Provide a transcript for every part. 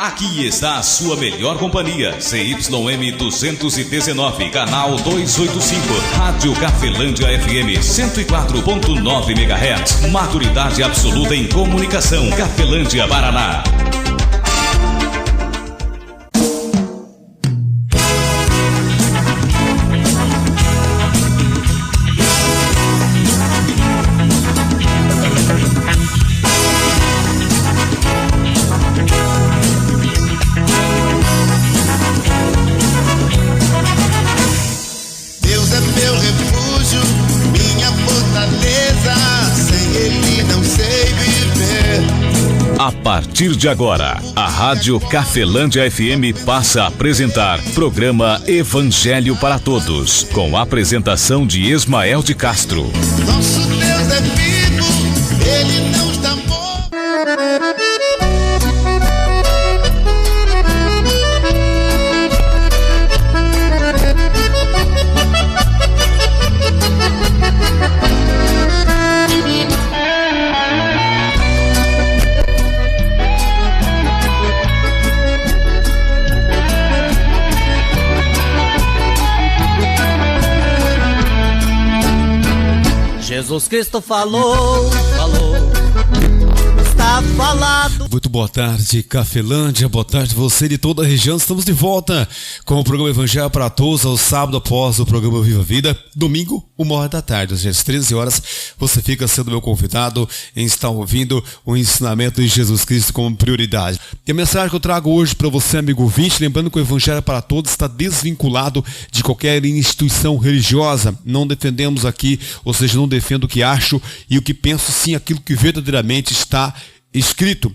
Aqui está a sua melhor companhia, ZYM 219, canal 285, Rádio Cafelândia FM 104.9 MHz, maturidade absoluta em comunicação, Cafelândia, Paraná. A partir de agora, a Rádio Cafelândia FM passa a apresentar programa Evangelho para Todos, com a apresentação de Ismael de Castro. Nosso Deus é vivo, Ele não está morto. Jesus Cristo falou, está falado. Muito boa tarde, Cafelândia, boa tarde você de toda a região. Estamos de volta com o programa Evangelho para Todos, ao sábado após o programa Viva a Vida. Domingo, 13h, às 13 horas, você fica sendo meu convidado em estar ouvindo o ensinamento de Jesus Cristo como prioridade. E a mensagem que eu trago hoje para você, amigo ouvinte, lembrando que o Evangelho para Todos está desvinculado de qualquer instituição religiosa. Não defendemos aqui, ou seja, não defendo o que acho e o que penso, sim aquilo que verdadeiramente está escrito.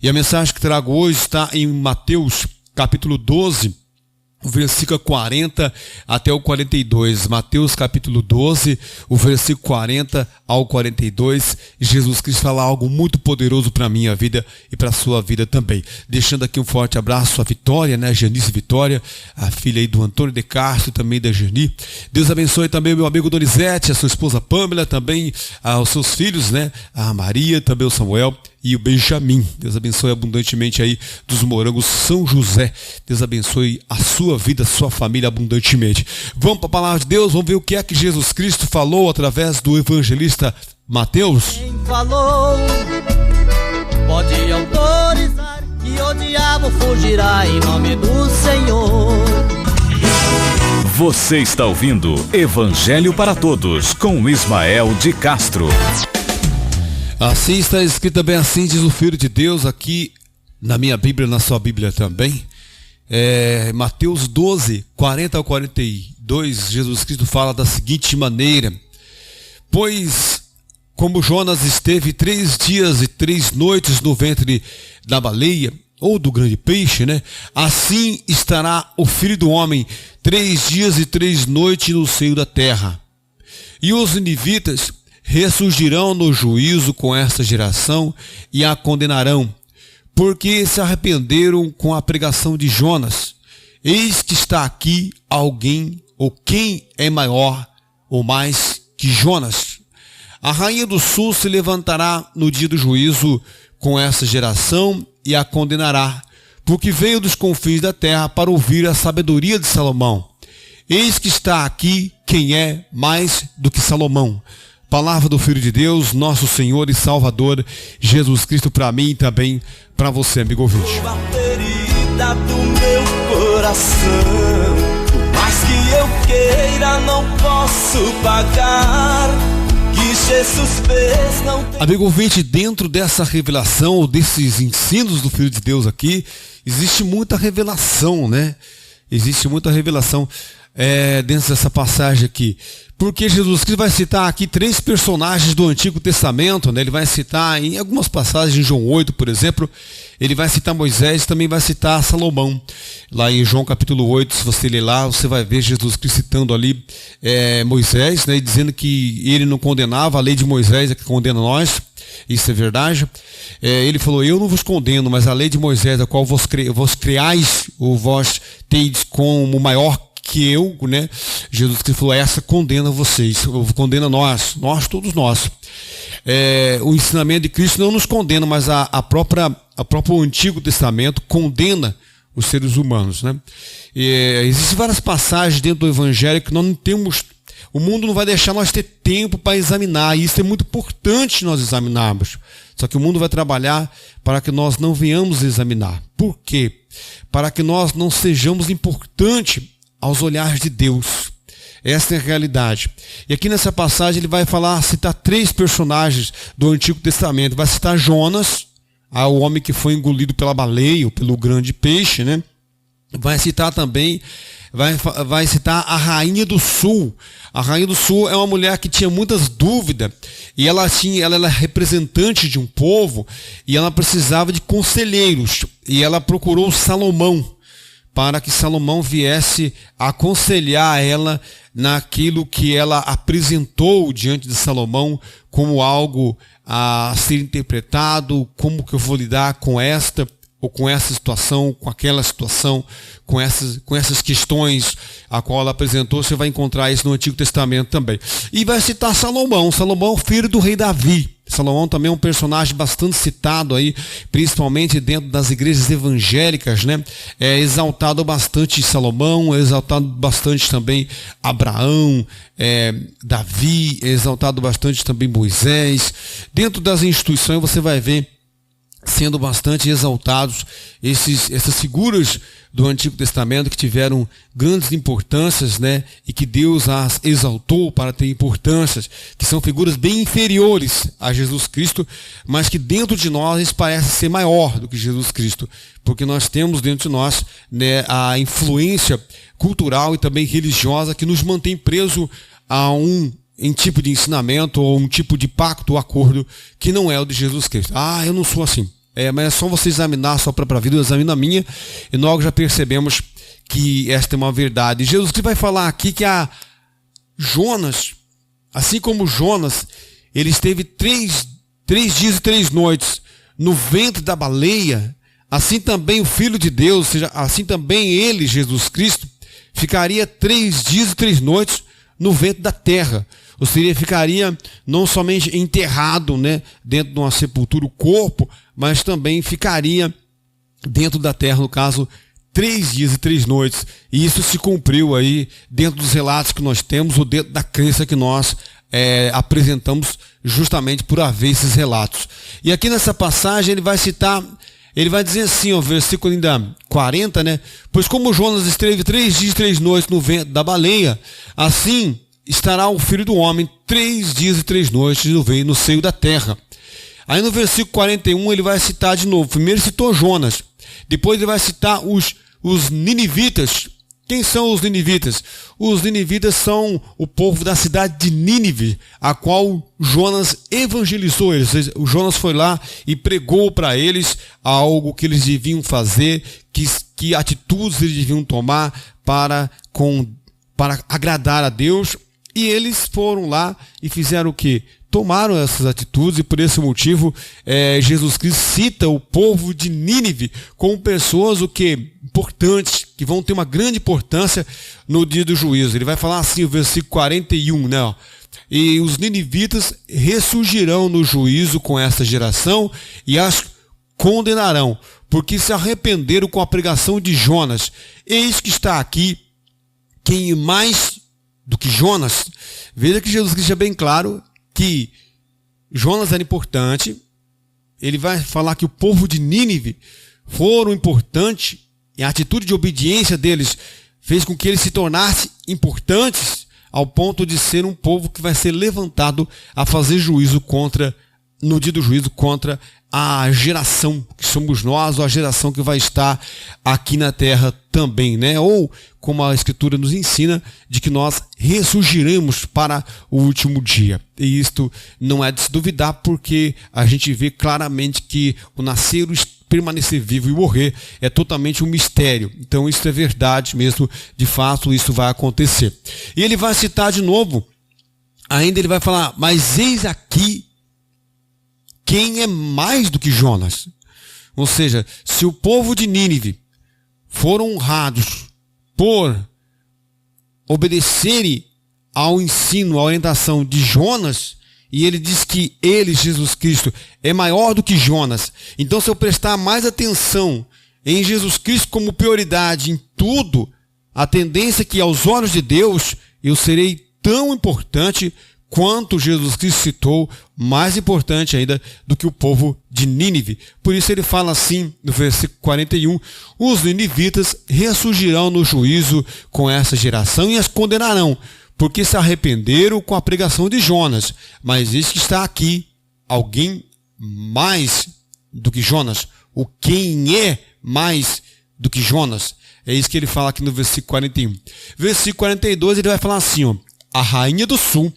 E a mensagem que trago hoje está em Mateus capítulo 12, o versículo 40 até o 42. Mateus capítulo 12, o versículo 40 ao 42. Jesus Cristo fala algo muito poderoso para a minha vida e para a sua vida também. Deixando aqui um forte abraço à Vitória, né? Janice Vitória, a filha aí do Antônio de Castro, também da Jani. Deus abençoe também o meu amigo Donizete, a sua esposa Pâmela, também aos seus filhos, né? A Maria, também o Samuel e o Benjamin. Deus abençoe abundantemente aí dos Morangos São José. Deus abençoe a sua vida, a sua família abundantemente. Vamos para a palavra de Deus, vamos ver o que é que Jesus Cristo falou através do evangelista Mateus. Quem falou pode autorizar que o diabo fugirá em nome do Senhor. Você está ouvindo Evangelho para Todos, com Ismael de Castro. Assim está escrito também, assim diz o Filho de Deus aqui na minha Bíblia, na sua Bíblia também. Mateus 12, 40 ao 42, Jesus Cristo fala da seguinte maneira: pois como Jonas esteve 3 dias e 3 noites no ventre da baleia, ou do grande peixe, né? Assim estará o Filho do Homem 3 dias e 3 noites no seio da terra. E os ninivitas ressurgirão no juízo com esta geração e a condenarão, porque se arrependeram com a pregação de Jonas. Eis que está aqui alguém, ou quem é maior ou mais que Jonas. A rainha do sul se levantará no dia do juízo com essa geração e a condenará, porque veio dos confins da terra para ouvir a sabedoria de Salomão. Eis que está aqui quem é mais do que Salomão. Palavra do Filho de Deus, nosso Senhor e Salvador, Jesus Cristo, para mim e também para você, amigo ouvinte. A ferida do meu coração, mas que eu queira não posso pagar, que Jesus fez não tem... Amigo ouvinte, dentro dessa revelação, desses ensinos do Filho de Deus aqui, existe muita revelação, né? Existe muita revelação dentro dessa passagem aqui. Porque Jesus Cristo vai citar aqui 3 personagens do Antigo Testamento, né? Ele vai citar em algumas passagens, em João 8, por exemplo, ele vai citar Moisés, também vai citar Salomão. Lá em João capítulo 8, se você ler lá, você vai ver Jesus Cristo citando ali Moisés, né? Dizendo que ele não condenava, a lei de Moisés é que condena nós. Isso é verdade. Ele falou: eu não vos condeno, mas a lei de Moisés, a qual vos creais, ou vós tendes como maior que eu, né? Jesus Cristo falou, essa condena vocês, condena nós, todos nós. O ensinamento de Cristo não nos condena, mas a próprio Antigo Testamento condena os seres humanos, né? Existem várias passagens dentro do Evangelho que nós não temos, o mundo não vai deixar nós ter tempo para examinar, e isso é muito importante nós examinarmos. Só que o mundo vai trabalhar para que nós não venhamos examinar. Por quê? Para que nós não sejamos importantes aos olhares de Deus. Essa é a realidade. E aqui nessa passagem ele vai citar 3 personagens do Antigo Testamento. Vai citar Jonas, o homem que foi engolido pela baleia, ou pelo grande peixe, né? Vai citar também, vai citar a Rainha do Sul. A Rainha do Sul é uma mulher que tinha muitas dúvidas, e ela era representante de um povo, e ela precisava de conselheiros, e ela procurou Salomão, para que Salomão viesse aconselhar ela naquilo que ela apresentou diante de Salomão como algo a ser interpretado, como que eu vou lidar com esta ou com essa situação, com aquela situação, com essas questões a qual ela apresentou. Você vai encontrar isso no Antigo Testamento também. E vai citar Salomão, filho do rei Davi. Salomão também é um personagem bastante citado aí, principalmente dentro das igrejas evangélicas, né? É exaltado bastante Salomão, é exaltado bastante também Abraão, Davi, é exaltado bastante também Moisés. Dentro das instituições você vai ver sendo bastante exaltados essas figuras do Antigo Testamento que tiveram grandes importâncias, né? E que Deus as exaltou para ter importâncias, que são figuras bem inferiores a Jesus Cristo, mas que dentro de nós eles parecem ser maior do que Jesus Cristo, porque nós temos dentro de nós, né, a influência cultural e também religiosa que nos mantém preso a um tipo de ensinamento ou um tipo de pacto ou acordo que não é o de Jesus Cristo. Eu não sou assim. Mas é só você examinar a sua própria vida, eu examino a minha, e nós já percebemos que esta é uma verdade. Jesus Cristo vai falar aqui que a Jonas, assim como Jonas, ele esteve 3 dias e 3 noites no ventre da baleia, assim também o Filho de Deus, ou seja, assim também ele, Jesus Cristo, ficaria 3 dias e 3 noites no ventre da terra. Ou seja, ficaria não somente enterrado, né, dentro de uma sepultura, o corpo, mas também ficaria dentro da terra, no caso, 3 dias e 3 noites. E isso se cumpriu aí dentro dos relatos que nós temos, ou dentro da crença que nós apresentamos justamente por haver esses relatos. E aqui nessa passagem ele vai dizer assim, ó, versículo ainda 40, né? Pois como Jonas esteve 3 dias e 3 noites no ventre da baleia, assim estará o Filho do Homem 3 dias e 3 noites no seio da terra. Aí no versículo 41 ele vai citar de novo. Primeiro citou Jonas, depois ele vai citar os ninivitas. Quem são os ninivitas? Os ninivitas são o povo da cidade de Nínive, a qual Jonas evangelizou eles. O Jonas foi lá e pregou para eles algo que eles deviam fazer, que atitudes eles deviam tomar para agradar a Deus. E eles foram lá e fizeram o quê? Tomaram essas atitudes, e por esse motivo Jesus Cristo cita o povo de Nínive como pessoas importantes, que vão ter uma grande importância no dia do juízo. Ele vai falar assim, o versículo 41, né? E os ninivitas ressurgirão no juízo com essa geração e as condenarão, porque se arrependeram com a pregação de Jonas. Eis que está aqui quem mais do que Jonas. Veja que Jesus Cristo é bem claro que Jonas era importante. Ele vai falar que o povo de Nínive foram importantes, e a atitude de obediência deles fez com que eles se tornassem importantes ao ponto de ser um povo que vai ser levantado a fazer juízo no dia do juízo contra a geração que somos nós, ou a geração que vai estar aqui na terra também, né? Ou, como a Escritura nos ensina, de que nós ressurgiremos para o último dia. E isto não é de se duvidar, porque a gente vê claramente que o nascer, o permanecer vivo e morrer é totalmente um mistério. Então isso é verdade mesmo, de fato isso vai acontecer. E ele vai citar de novo, ainda ele vai falar, mas eis aqui quem é mais do que Jonas. Ou seja, se o povo de Nínive foram honrados por obedecerem ao ensino, à orientação de Jonas, e ele diz que ele, Jesus Cristo, é maior do que Jonas. Então, se eu prestar mais atenção em Jesus Cristo como prioridade em tudo, a tendência é que aos olhos de Deus eu serei tão importante quanto Jesus Cristo citou, mais importante ainda do que o povo de Nínive. Por isso ele fala assim no versículo 41, os ninivitas ressurgirão no juízo com essa geração e as condenarão, porque se arrependeram com a pregação de Jonas. Mas eis que está aqui alguém mais do que Jonas. O quem é mais do que Jonas? É isso que ele fala aqui no versículo 41. Versículo 42 ele vai falar assim, ó, a rainha do sul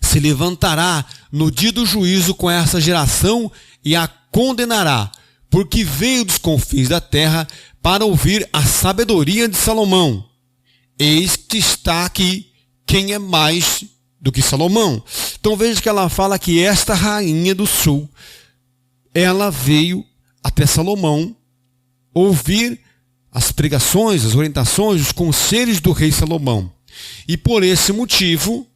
se levantará no dia do juízo com essa geração e a condenará, porque veio dos confins da terra para ouvir a sabedoria de Salomão. Eis que está aqui quem é mais do que Salomão. Então veja que ela fala que esta rainha do sul, ela veio até Salomão ouvir as pregações, as orientações, os conselhos do rei Salomão. E por esse motivo,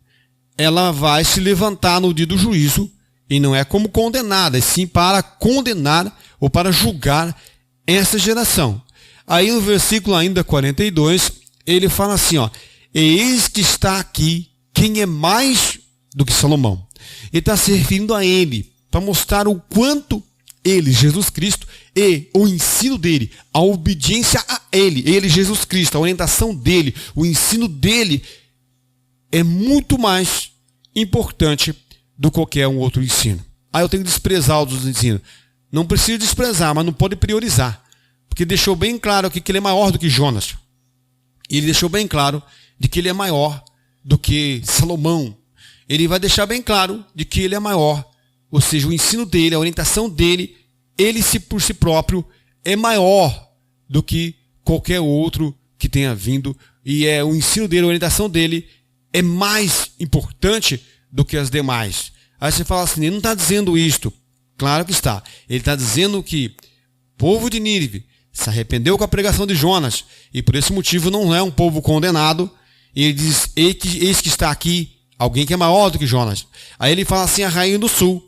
ela vai se levantar no dia do juízo, e não é como condenada, e sim para condenar ou para julgar essa geração. Aí no versículo ainda 42, ele fala assim, ó, eis que está aqui quem é mais do que Salomão. Ele está se referindo a ele, para mostrar o quanto ele, Jesus Cristo, e o ensino dele, a obediência a ele, Jesus Cristo, a orientação dele, o ensino dele, é muito mais importante do que qualquer um outro ensino. Aí eu tenho que desprezar os outros ensinos. Não precisa desprezar, mas não pode priorizar. Porque deixou bem claro aqui que ele é maior do que Jonas. E ele deixou bem claro de que ele é maior do que Salomão. Ele vai deixar bem claro de que ele é maior. Ou seja, o ensino dele, a orientação dele, ele por si próprio é maior do que qualquer outro que tenha vindo. E o ensino dele, a orientação dele é mais importante do que as demais. Aí você fala assim, ele não está dizendo isto. Claro que está. Ele está dizendo que o povo de Nínive se arrependeu com a pregação de Jonas e por esse motivo não é um povo condenado. E ele diz, eis que está aqui alguém que é maior do que Jonas. Aí ele fala assim, a rainha do sul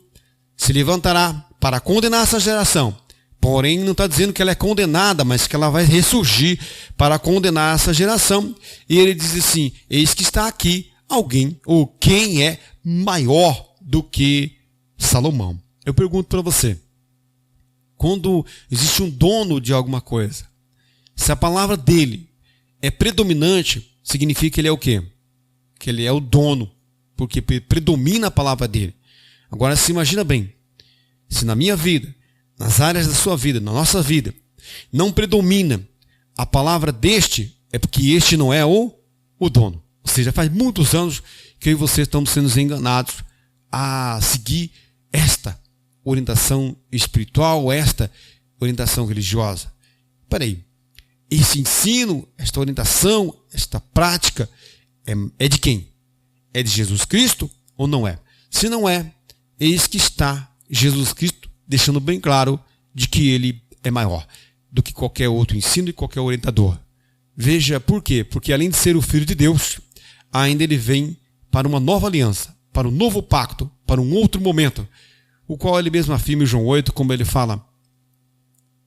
se levantará para condenar essa geração. Porém, não está dizendo que ela é condenada, mas que ela vai ressurgir para condenar essa geração. E ele diz assim, eis que está aqui alguém, ou quem é maior do que Salomão. Eu pergunto para você, quando existe um dono de alguma coisa, se a palavra dele é predominante, significa que ele é o quê? Que ele é o dono, porque predomina a palavra dele. Agora, se imagina bem, se na minha vida, nas áreas da sua vida, na nossa vida, não predomina a palavra deste, é porque este não é o dono. Ou seja, faz muitos anos que eu e você estamos sendo enganados a seguir esta orientação espiritual, esta orientação religiosa. Espera aí, esse ensino, esta orientação, esta prática é de quem? É de Jesus Cristo ou não é? Se não é, eis que está Jesus Cristo deixando bem claro de que ele é maior do que qualquer outro ensino e qualquer orientador. Veja por quê? Porque além de ser o Filho de Deus, ainda ele vem para uma nova aliança, para um novo pacto, para um outro momento, o qual ele mesmo afirma em João 8, como ele fala,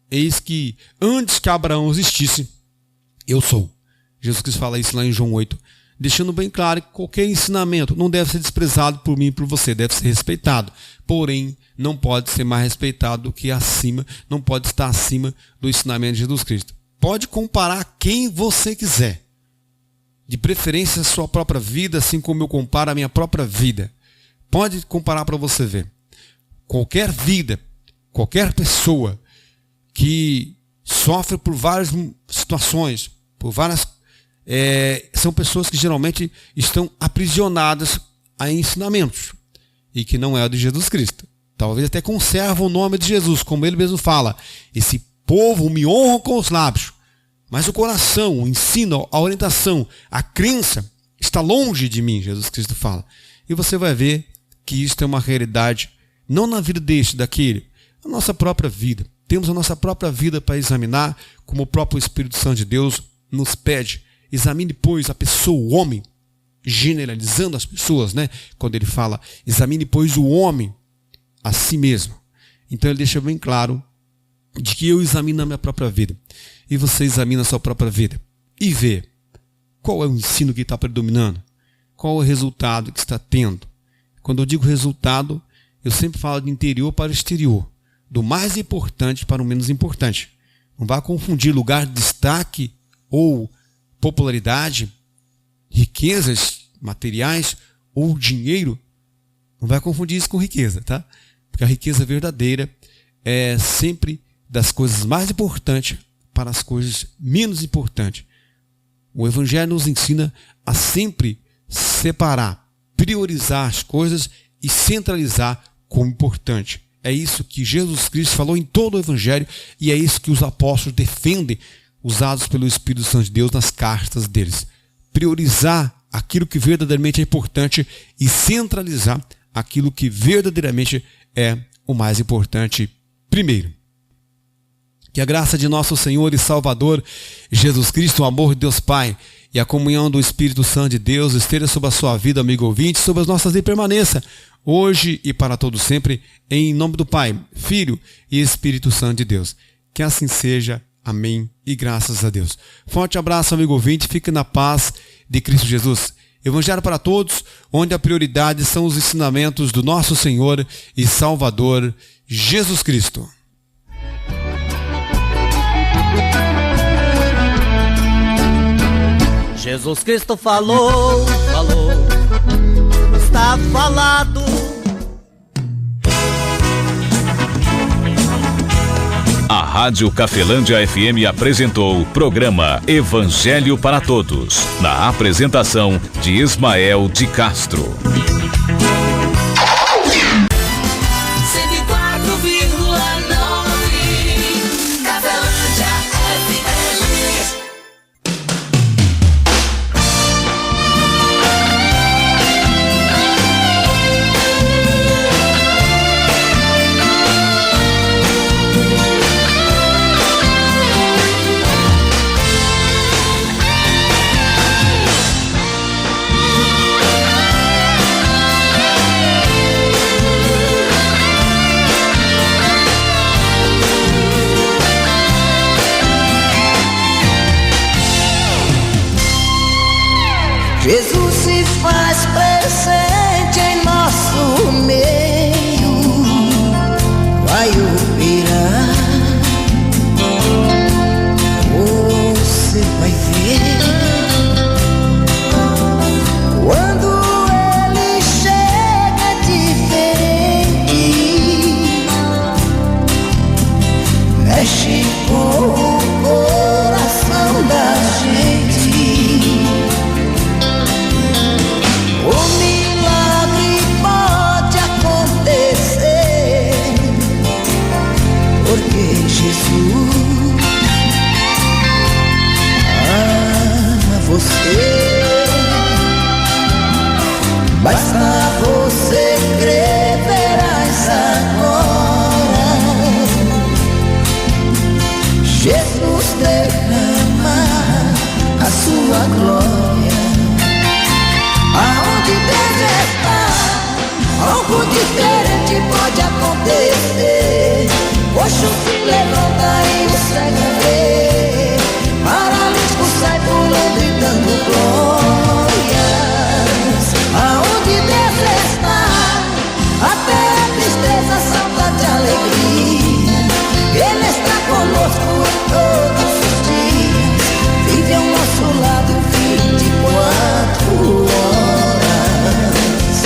eis que antes que Abraão existisse, eu sou. Jesus Cristo fala isso lá em João 8, deixando bem claro que qualquer ensinamento não deve ser desprezado por mim e por você, deve ser respeitado. Porém, não pode ser mais respeitado do que acima, não pode estar acima do ensinamento de Jesus Cristo. Pode comparar quem você quiser. De preferência a sua própria vida, assim como eu comparo a minha própria vida. Pode comparar para você ver. Qualquer vida, qualquer pessoa que sofre por várias situações, por várias... são pessoas que geralmente estão aprisionadas a ensinamentos e que não é o de Jesus Cristo. Talvez até conservam o nome de Jesus, como ele mesmo fala. Esse povo me honra com os lábios, mas o coração, o ensino, a orientação, a crença está longe de mim, Jesus Cristo fala. E você vai ver que isso é uma realidade, não na vida deste, daquele, na nossa própria vida. Temos a nossa própria vida para examinar, como o próprio Espírito Santo de Deus nos pede examine, pois, a pessoa, o homem, generalizando as pessoas, né? Quando ele fala, examine, pois, o homem a si mesmo. Então ele deixa bem claro de que eu examino a minha própria vida e você examina a sua própria vida e vê qual é o ensino que está predominando, qual é o resultado que está tendo. Quando eu digo resultado, eu sempre falo de interior para exterior, do mais importante para o menos importante. Não vá confundir lugar de destaque ou popularidade, riquezas materiais ou dinheiro. Não vai confundir isso com riqueza, tá? Porque a riqueza verdadeira é sempre das coisas mais importantes para as coisas menos importantes. O Evangelho nos ensina a sempre separar, priorizar as coisas e centralizar como importante. É isso que Jesus Cristo falou em todo o Evangelho e é isso que os apóstolos defendem, usados pelo Espírito Santo de Deus nas cartas deles. Priorizar aquilo que verdadeiramente é importante e centralizar aquilo que verdadeiramente é o mais importante primeiro. Que a graça de nosso Senhor e Salvador Jesus Cristo, o amor de Deus Pai e a comunhão do Espírito Santo de Deus esteja sobre a sua vida, amigo ouvinte, sobre as nossas vidas, permaneça hoje e para todo sempre, em nome do Pai, Filho e Espírito Santo de Deus. Que assim seja. Amém e graças a Deus. Forte abraço, amigo ouvinte, fique na paz de Cristo Jesus. Evangelho para todos, onde a prioridade são os ensinamentos do nosso Senhor e Salvador Jesus Cristo. Jesus Cristo falou, está falado. A Rádio Cafelândia FM apresentou o programa Evangelho para Todos, na apresentação de Ismael de Castro. 104,9 Cafelândia FM. Jesus se faz presente em nosso meio, vai operar, você vai ver, quando ele chega diferente, mexe com o coração da gente. O milagre pode acontecer, porque Jesus ama você. Basta você crer, verás agora Jesus derramar a sua glória. Aonde Deus está, algo diferente pode acontecer. Coxo se levanta e o cego vê, paralítico sai pulando e dando glórias. Aonde Deus está, até a tristeza salta de alegria. Ele está conosco todos os dias, vive ao nosso lado 24 horas.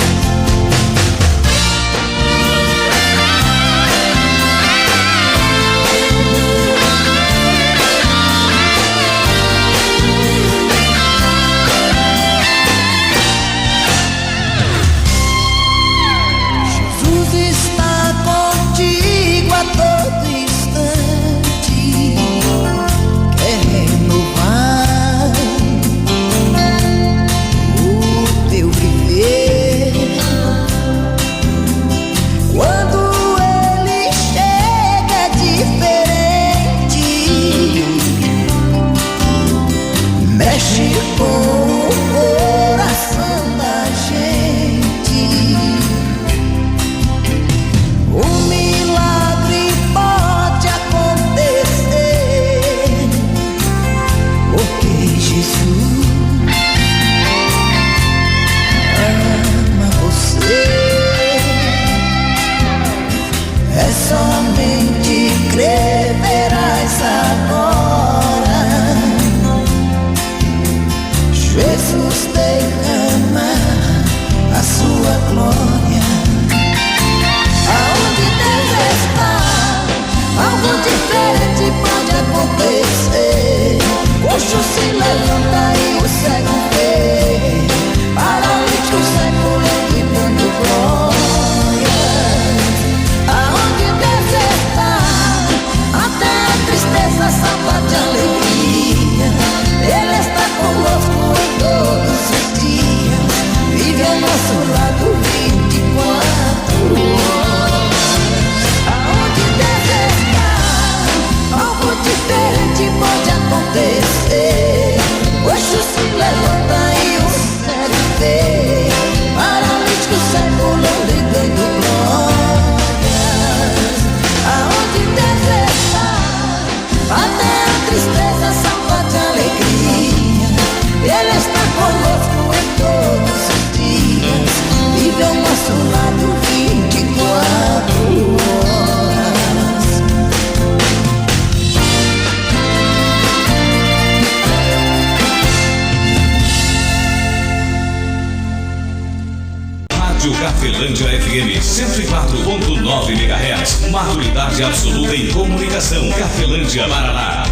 Rádio Cafelândia FM 104.9 MHz. Maturidade absoluta em comunicação. Cafelândia, Paraná.